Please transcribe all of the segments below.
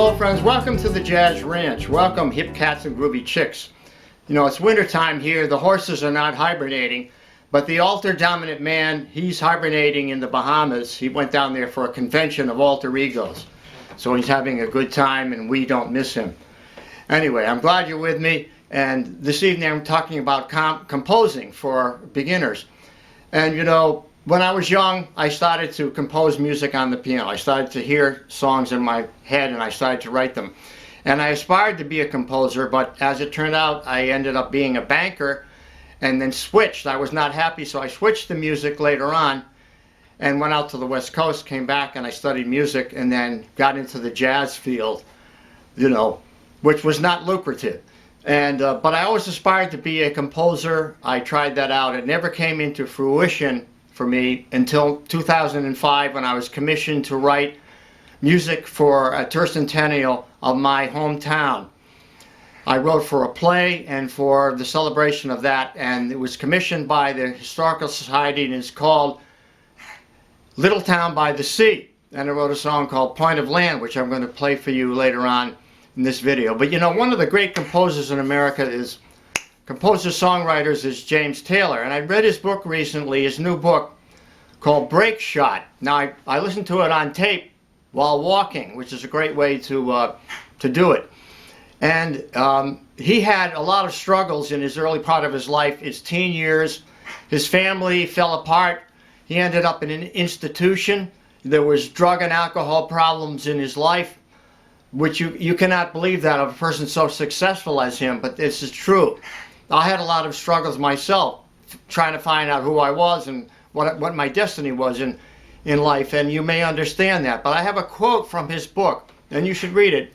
Hello friends, welcome to the Jazz Ranch. Welcome hip cats and groovy chicks. You know, it's winter time here. The horses are not hibernating, but the alter dominant man, he's hibernating in the Bahamas. He went down there for a convention of alter egos. So he's having a good time and we don't miss him. Anyway, I'm glad you're with me, and this evening I'm talking about composing for beginners. And you know, when I was young, I started to compose music on the piano. I started to hear songs in my head and I started to write them. And I aspired to be a composer, but as it turned out, I ended up being a banker and then switched. I was not happy, so I switched to music later on and went out to the West Coast, came back and I studied music and then got into the jazz field, you know, which was not lucrative. And but I always aspired to be a composer. I tried that out. It never came into fruition for me until 2005 when I was commissioned to write music for a tercentennial of my hometown. I wrote for a play and for the celebration of that, and it was commissioned by the Historical Society, and it's called Little Town by the Sea. And I wrote a song called Point of Land, which I'm going to play for you later on in this video. But you know, one of the great composers in America is composer-songwriters is James Taylor, and I read his book recently, his new book called Break Shot. Now I listened to it on tape while walking, which is a great way to do it. And he had a lot of struggles in his early part of his life, his teen years. His family fell apart. He ended up in an institution. There was drug and alcohol problems in his life, which you cannot believe that of a person so successful as him, but this is true. I had a lot of struggles myself, trying to find out who I was and what my destiny was in life, and you may understand that. But I have a quote from his book, and you should read it.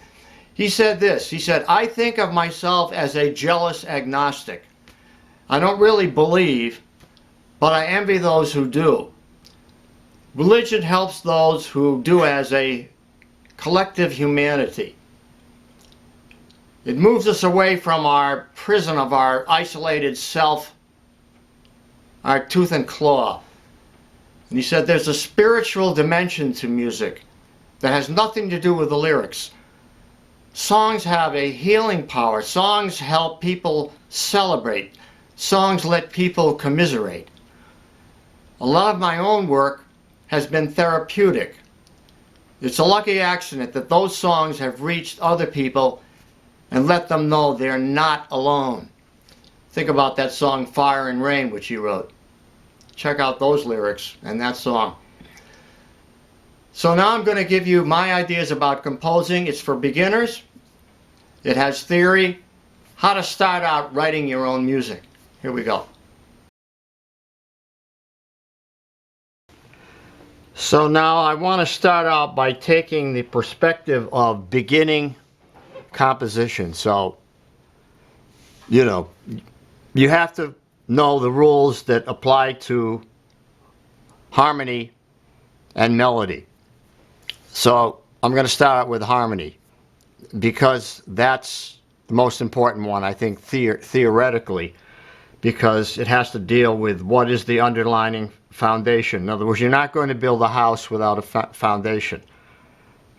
He said this, he said, "I think of myself as a jealous agnostic. I don't really believe, but I envy those who do. Religion helps those who do as a collective humanity. It moves us away from our prison of our isolated self, our tooth and claw." And he said there's a spiritual dimension to music that has nothing to do with the lyrics. Songs have a healing power. Songs help people celebrate. Songs let people commiserate. A lot of my own work has been therapeutic. It's a lucky accident that those songs have reached other people and let them know they're not alone. Think about that song Fire and Rain, which he wrote. Check out those lyrics and that song. So now I'm going to give you my ideas about composing. It's for beginners. It has theory, how to start out writing your own music. Here we go. So now I want to start out by taking the perspective of beginning composition. So, you know, you have to know the rules that apply to harmony and melody. So I'm going to start out with harmony because that's the most important one, I think, theoretically, because it has to deal with what is the underlying foundation. In other words, you're not going to build a house without a foundation.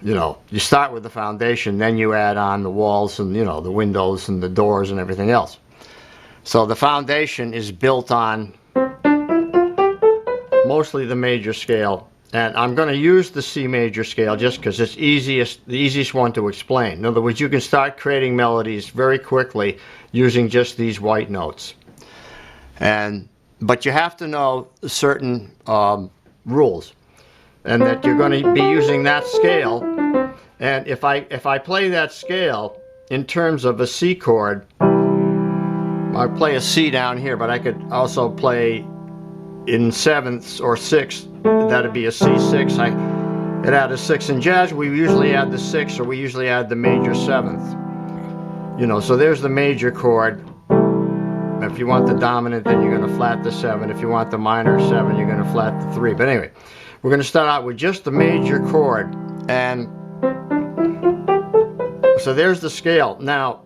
You know, you start with the foundation, then you add on the walls and, you know, the windows and the doors and everything else. So the foundation is built on mostly the major scale, and I'm going to use the C major scale just because it's the easiest one to explain. In other words, you can start creating melodies very quickly using just these white notes. But you have to know certain rules, and that you're going to be using that scale. And if I play that scale in terms of a C chord, I play a C down here, but I could also play in sevenths or sixths. That'd be a C6. It add a 6 in jazz. We usually add the 6, or we usually add the major 7th. You know, so there's the major chord. If you want the dominant, then you're going to flat the 7. If you want the minor 7, you're going to flat the 3. But anyway, we're going to start out with just the major chord. And so there's the scale. Now,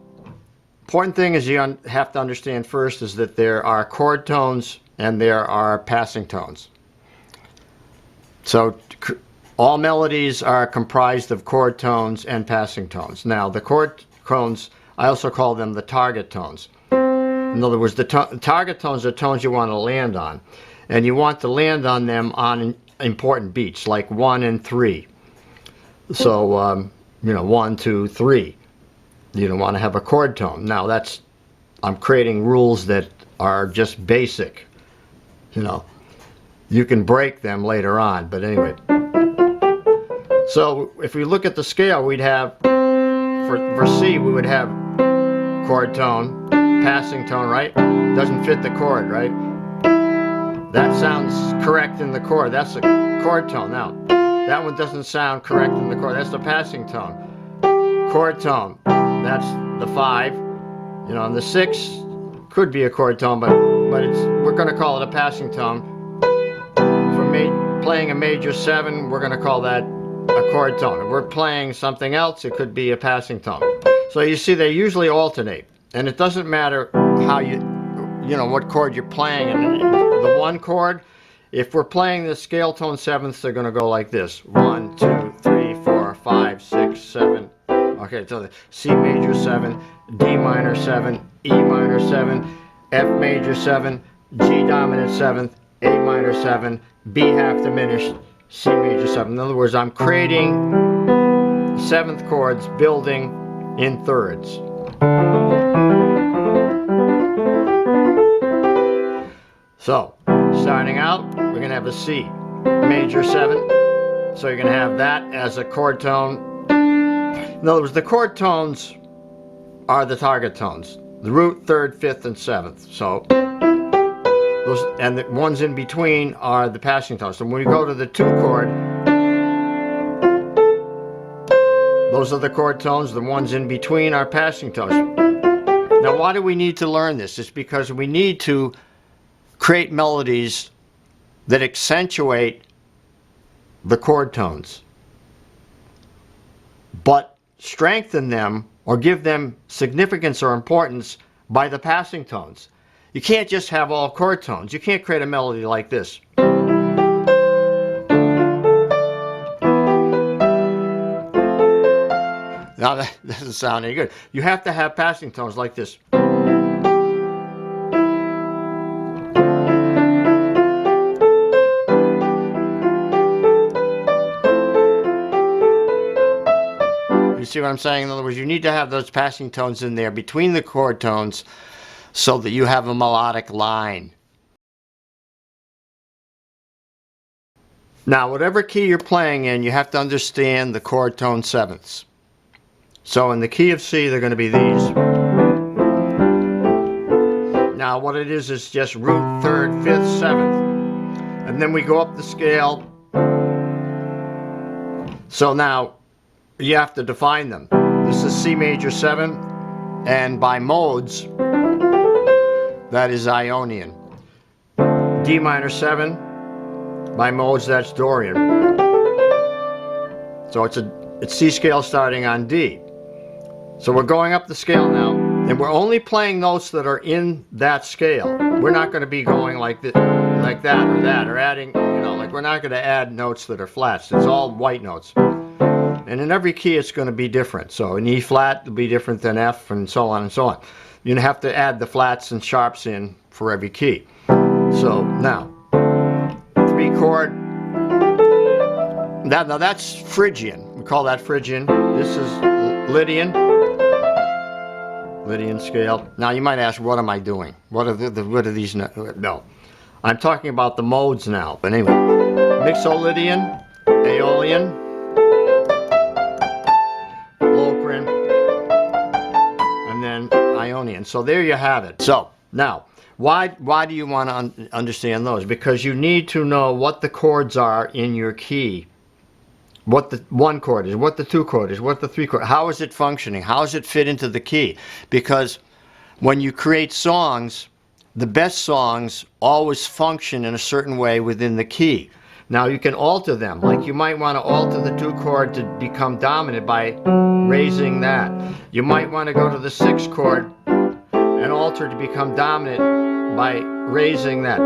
important thing is you have to understand first is that there are chord tones and there are passing tones. So All melodies are comprised of chord tones and passing tones. Now, the chord tones, I also call them the target tones. In other words, the target tones are tones you want to land on. And you want to land on them on important beats, like 1 and 3. So, 1, 2, 3. You don't want to have a chord tone. Now, I'm creating rules that are just basic. You can break them later on, but anyway. So, if we look at the scale, we'd have, for C, we would have chord tone, passing tone, right? Doesn't fit the chord, right? That sounds correct in the chord. That's a chord tone. Now, that one doesn't sound correct in the chord. That's the passing tone. Chord tone, that's the 5. And the 6 could be a chord tone, but we're going to call it a passing tone. For playing a major 7, we're going to call that a chord tone. If we're playing something else, it could be a passing tone. So you see, they usually alternate, and it doesn't matter how what chord you're playing. And the 1 chord, if we're playing the scale tone 7ths, they're going to go like this: 1, 2, 3, 4, 5, 6, 7. Okay, so the C major 7, D minor 7, E minor 7, F major 7, G dominant 7th, A minor 7, B half diminished, C major 7. In other words, I'm creating 7th chords building in thirds. So, starting out, we're going to have a C major 7. So you're going to have that as a chord tone. In other words, the chord tones are the target tones. The root, 3rd, 5th, and 7th. So, and the ones in between are the passing tones. So when we go to the 2 chord, those are the chord tones. The ones in between are passing tones. Now, why do we need to learn this? It's because we need to create melodies that accentuate the chord tones, but strengthen them or give them significance or importance by the passing tones. You can't just have all chord tones. You can't create a melody like this. Now that doesn't sound any good. You have to have passing tones like this. You see what I'm saying? In other words, you need to have those passing tones in there between the chord tones so that you have a melodic line. Now, whatever key you're playing in, you have to understand the chord tone 7ths. So in the key of C, they're going to be these. Now, what it is just root, 3rd, 5th, 7th. And then we go up the scale. So now, you have to define them. This is C major 7, and by modes, that is Ionian. D minor 7, by modes, that's Dorian. So it's C scale starting on D. So we're going up the scale now, and we're only playing notes that are in that scale. We're not going to be going like that or adding, like we're not going to add notes that are flats. It's all white notes. And in every key, it's going to be different. So in E flat, it'll be different than F, and so on and so on. You have to add the flats and sharps in for every key. So now, 3 chord. Now that's Phrygian. We call that Phrygian. This is Lydian. Lydian scale. Now you might ask, what am I doing? What are these? No, I'm talking about the modes now. But anyway, Mixolydian, Aeolian, Locrian, and then Ionian. So there you have it. So now, why do you want to understand those? Because you need to know what the chords are in your key. What the 1 chord is, what the 2 chord is, what the 3 chord. How is it functioning? How does it fit into the key? Because when you create songs, the best songs always function in a certain way within the key. Now you can alter them. Like you might want to alter the 2 chord to become dominant by raising that. You might want to go to the 6th chord and alter to become dominant by raising that.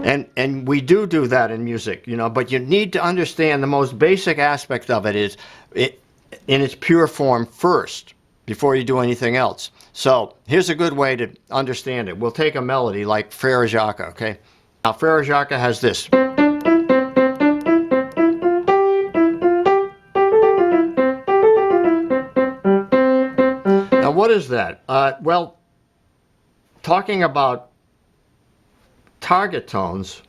And we do that in music, you know, but you need to understand the most basic aspect of it is it in its pure form first before you do anything else. So here's a good way to understand it. We'll take a melody like Frère Jacques, okay? Now Frère Jacques has this. Now what is that? Well, talking about target tones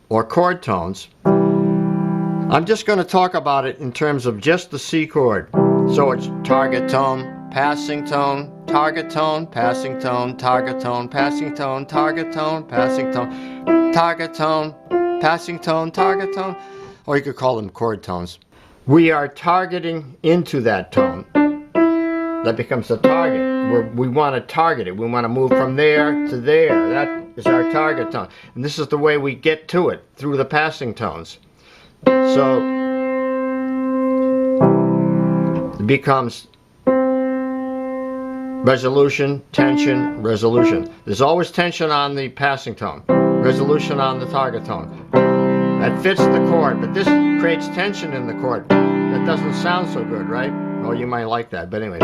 or chord tones, I'm just going to talk about it in terms of just the C chord. So it's target tone, passing tone, target tone, passing tone, target tone, passing tone, target tone, passing tone, target tone, passing tone, target tone, or you could call them chord tones. We are targeting into that tone. That becomes the target. We want to target it. We want to move from there to there. That is our target tone. And this is the way we get to it, through the passing tones. So it becomes resolution, tension, resolution. There's always tension on the passing tone, resolution on the target tone. That fits the chord, but this creates tension in the chord. That doesn't sound so good, right? Well, you might like that, but anyway.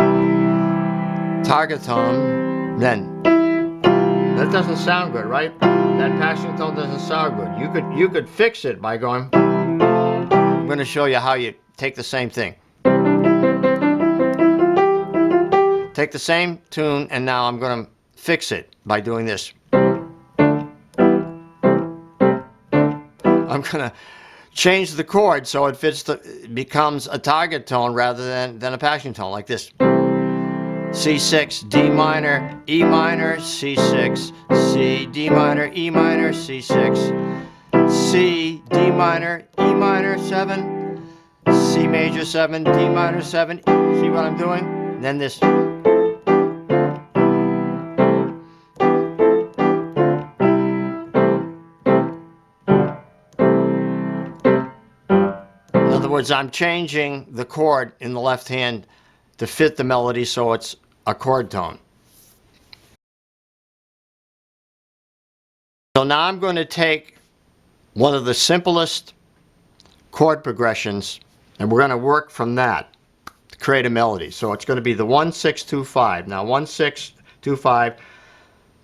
Target tone, then. That doesn't sound good, right? That passing tone doesn't sound good. You could fix it by going. I'm going to show you how you take the same thing. Take the same tune, and now I'm going to fix it by doing this. I'm going to change the chord so it fits it becomes a target tone rather than a passing tone, like this. C6, D minor, E minor, C6, C, D minor, E minor, C6, C, D minor, E minor 7, C major 7, D minor 7. See what I'm doing? And then this. In other words, I'm changing the chord in the left hand to fit the melody so it's a chord tone. So now I'm going to take one of the simplest chord progressions and we're going to work from that to create a melody. So it's going to be the 1-6-2-5. Now 1-6-2-5,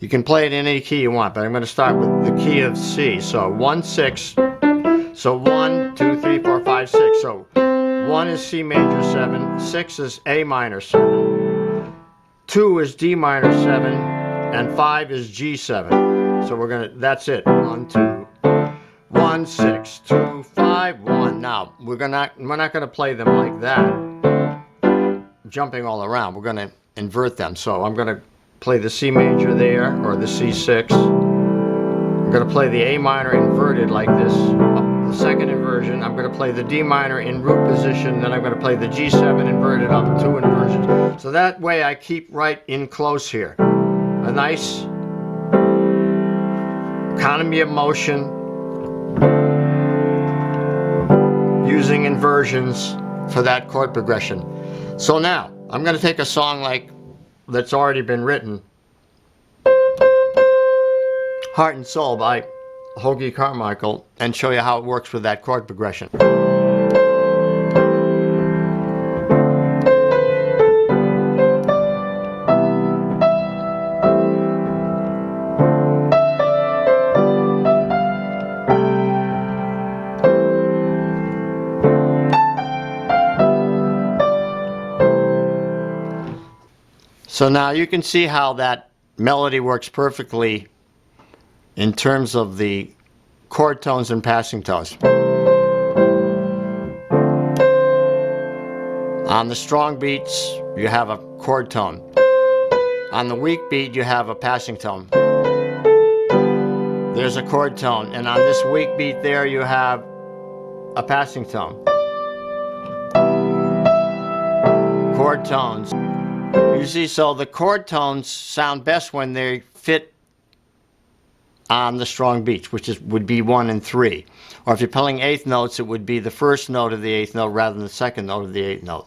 you can play it in any key you want, but I'm going to start with the key of C. So 1-6, so 1, 2, 3, 4, 5, 6. So 1 is C major 7, 6 is A minor 7. 2 is D minor 7, and 5 is G7. So we're gonna, that's it. 1, 2, 1, 6, 2, 5, 1. Now we're not gonna play them like that, jumping all around. We're gonna invert them. So I'm gonna play the C major there, or the C6. I'm gonna play the A minor inverted like this. The second inversion, I'm going to play the D minor in root position, then I'm going to play the G7 inverted up, 2 inversions. So that way I keep right in close here. A nice economy of motion using inversions for that chord progression. So now I'm going to take a song like that's already been written, Heart and Soul by Hoagy Carmichael, and show you how it works with that chord progression. So now you can see how that melody works perfectly in terms of the chord tones and passing tones. On the strong beats, you have a chord tone. On the weak beat, you have a passing tone. There's a chord tone. And on this weak beat there, you have a passing tone. Chord tones. You see, so the chord tones sound best when they fit on the strong beats, which would be 1 and 3. Or if you're playing eighth notes, it would be the first note of the eighth note rather than the second note of the eighth note.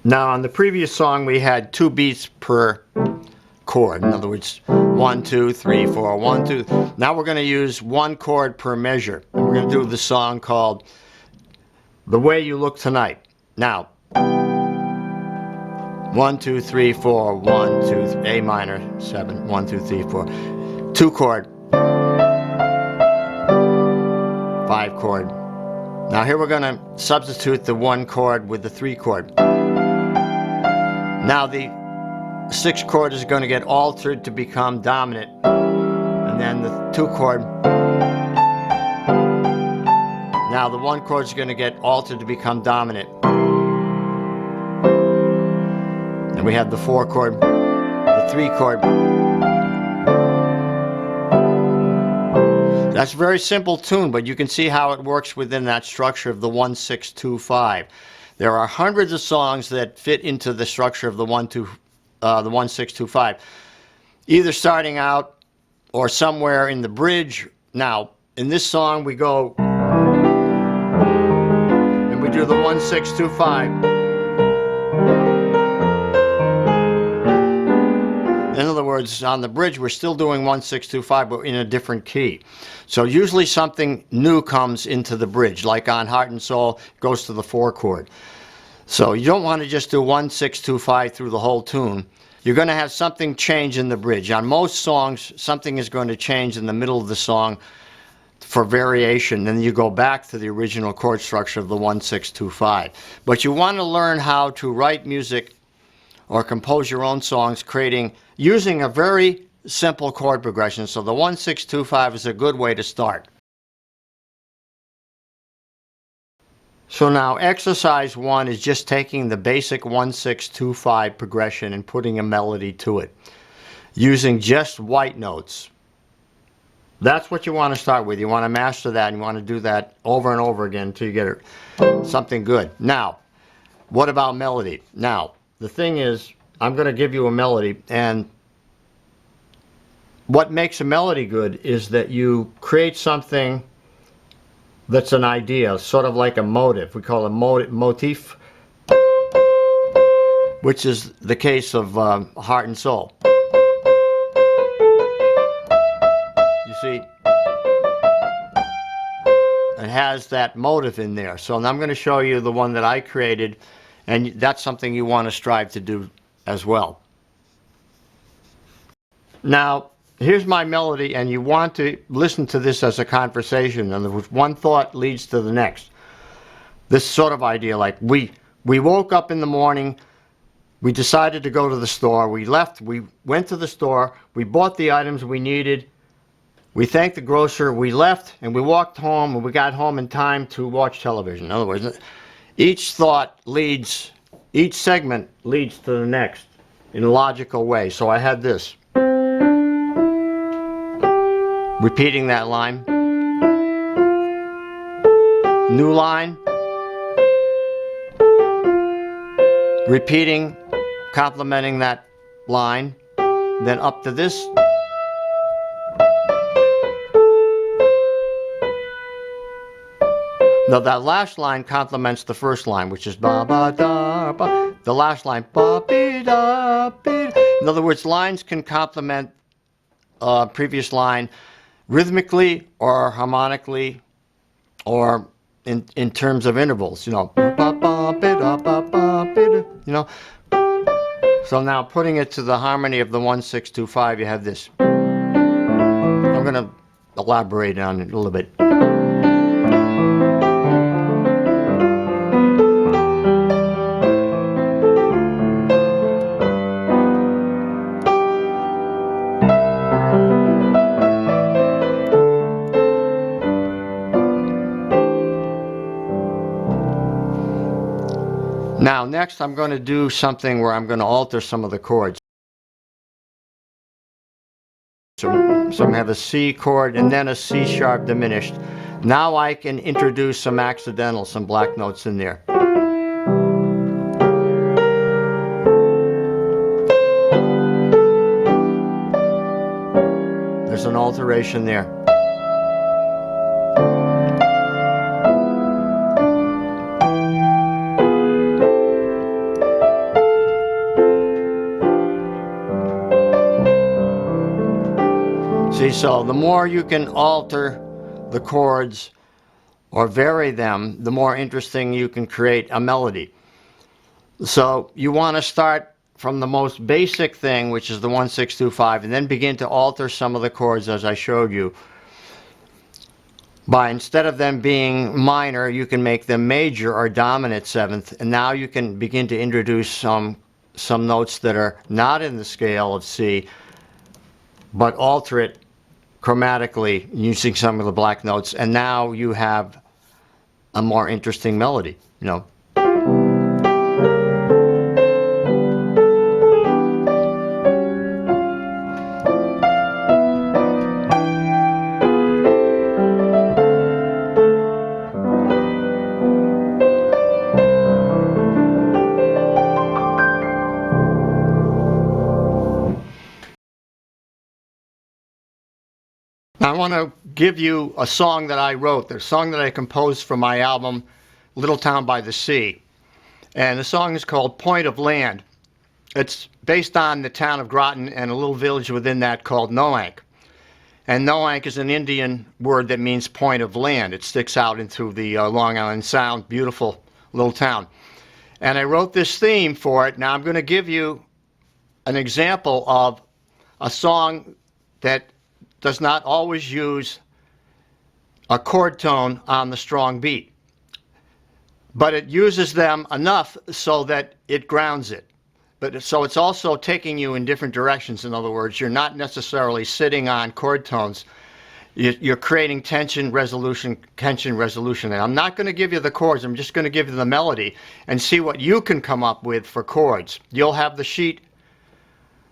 Now on the previous song we had 2 beats per chord. In other words, 1 1, 2, 3, 4, 1, 2. Now we're going to use one chord per measure. And we're going to do the song called The Way You Look Tonight. Now, 1, 2, 3, 4, 1, 2, A minor, 7, 1, 2, 3, 4. 2 chord, 5 chord. Now here we're going to substitute the 1 chord with the 3 chord. Now the 6 chord is going to get altered to become dominant, and then the 2 chord. Now the 1 chord is going to get altered to become dominant. And we have the 4 chord, the 3 chord. That's a very simple tune, but you can see how it works within that structure of the 1-6-2-5. There are hundreds of songs that fit into the structure of the 1-6-2-5, either starting out or somewhere in the bridge. Now, in this song, we go and we do the 1-6-2-5. In other words, on the bridge, we're still doing 1-6-2-5, but in a different key. So usually something new comes into the bridge, like on Heart and Soul, it goes to the 4 chord. So you don't want to just do 1-6-2-5 through the whole tune. You're going to have something change in the bridge. On most songs, something is going to change in the middle of the song for variation. Then you go back to the original chord structure of the 1-6-2-5. But you want to learn how to write music or compose your own songs using a very simple chord progression. So the 1-6-2-5 is a good way to start. So now exercise 1 is just taking the basic 1-6-2-5 progression and putting a melody to it using just white notes. That's what you want to start with. You want to master that, and you want to do that over and over again until you get something good. Now, what about melody? Now, the thing is, I'm going to give you a melody, and what makes a melody good is that you create something that's an idea, sort of like a motive. We call it motif, which is the case of Heart and Soul. You see, it has that motive in there. So I'm going to show you the one that I created, and that's something you want to strive to do as well. Now, here's my melody, and you want to listen to this as a conversation. In other words, one thought leads to the next. This sort of idea, like we woke up in the morning, we decided to go to the store, we went to the store, we bought the items we needed, we thanked the grocer, we left, and we walked home, and we got home in time to watch television. In other words, each segment leads to the next in a logical way. So I had this. Repeating that line. New line. Repeating, complementing that line. Then up to this. Now that last line complements the first line, which is ba ba da ba. The last line ba be da be. In other words, lines can complement previous line rhythmically or harmonically, or in terms of intervals. You know, you know. So now putting it to the harmony of the 1-6-2-5, you have this. I'm going to elaborate on it a little bit. Now, next I'm going to do something where I'm going to alter some of the chords. So I'm going to have a C chord and then a C sharp diminished. Now I can introduce some accidentals, some black notes in there. There's an alteration there. See, so the more you can alter the chords or vary them, the more interesting you can create a melody. So you want to start from the most basic thing, which is the 1, 6, 2, 5, and then begin to alter some of the chords as I showed you. By instead of them being minor, you can make them major or dominant seventh, and now you can begin to introduce some notes that are not in the scale of C, but alter it chromatically using some of the black notes, and now you have a more interesting melody, you know. I want to give you a song that I wrote, the song that I composed for my album, Little Town by the Sea. And the song is called Point of Land. It's based on the town of Groton and a little village within that called Noank. And Noank is an Indian word that means point of land. It sticks out into the Long Island Sound, beautiful little town. And I wrote this theme for it. Now I'm going to give you an example of a song that does not always use a chord tone on the strong beat, but it uses them enough so that it grounds it. But so it's also taking you in different directions. In other words, you're not necessarily sitting on chord tones. You're creating tension, resolution, and I'm not going to give you the chords. I'm just going to give you the melody and see what you can come up with for chords. You'll have the sheet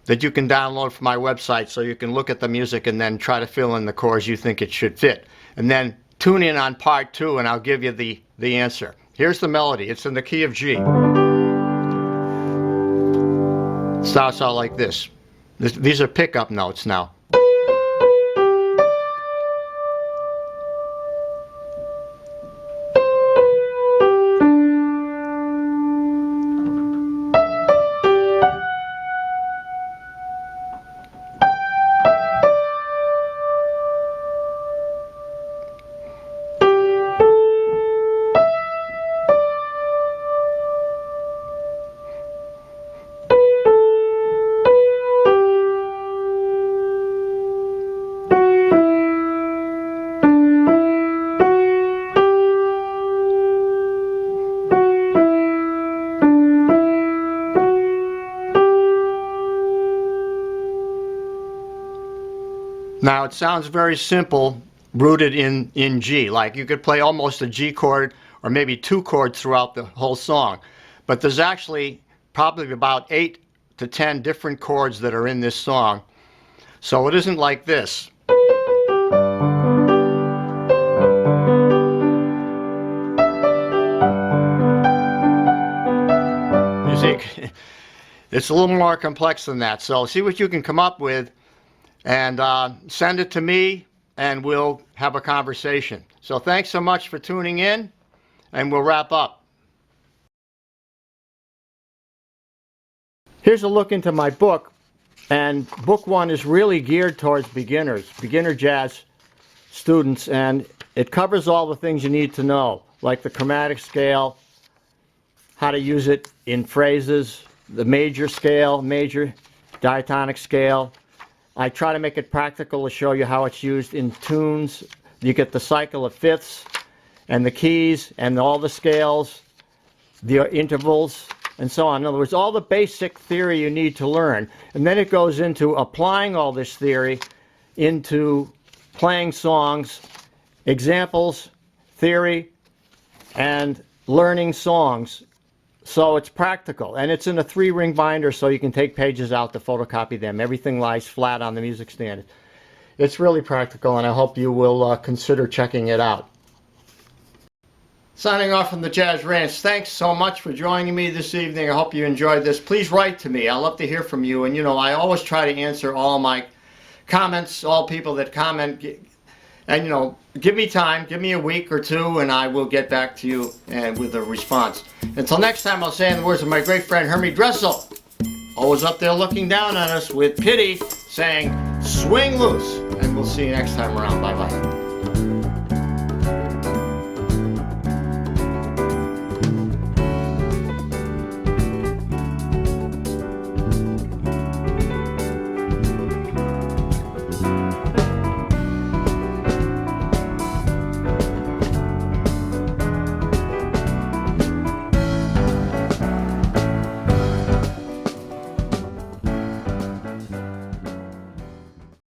that you can download from my website, so you can look at the music and then try to fill in the chords you think it should fit. And then tune in on part 2 and I'll give you the answer. Here's the melody. It's in the key of G. It starts out like this. These are pickup notes now. Now it sounds very simple, rooted in G. Like you could play almost a G chord or maybe 2 chords throughout the whole song. But there's actually probably about 8 to 10 different chords that are in this song. So it isn't like this. You see, it's a little more complex than that. So see what you can come up with, and send it to me, and we'll have a conversation. So thanks so much for tuning in, and we'll wrap up. Here's a look into my book, and book 1 is really geared towards beginners, beginner jazz students, and it covers all the things you need to know, like the chromatic scale, how to use it in phrases, the major scale, major diatonic scale. I try to make it practical to show you how it's used in tunes. You get the cycle of fifths and the keys and all the scales, the intervals, and so on. In other words, all the basic theory you need to learn. And then it goes into applying all this theory into playing songs, examples, theory, and learning songs. So it's practical, and it's in a 3-ring binder, so you can take pages out to photocopy them. Everything lies flat on the music stand. It's really practical, and I hope you will consider checking it out. Signing off from the Jazz Ranch. Thanks so much for joining me this evening. I hope you enjoyed this. Please write to me. I love to hear from you, and you know, I always try to answer all my comments, all people that comment. And you know, give me time, give me a week or 2, and I will get back to you with a response. Until next time, I'll say in the words of my great friend Hermie Dressel, always up there looking down on us with pity, saying, swing loose, and we'll see you next time around. Bye-bye.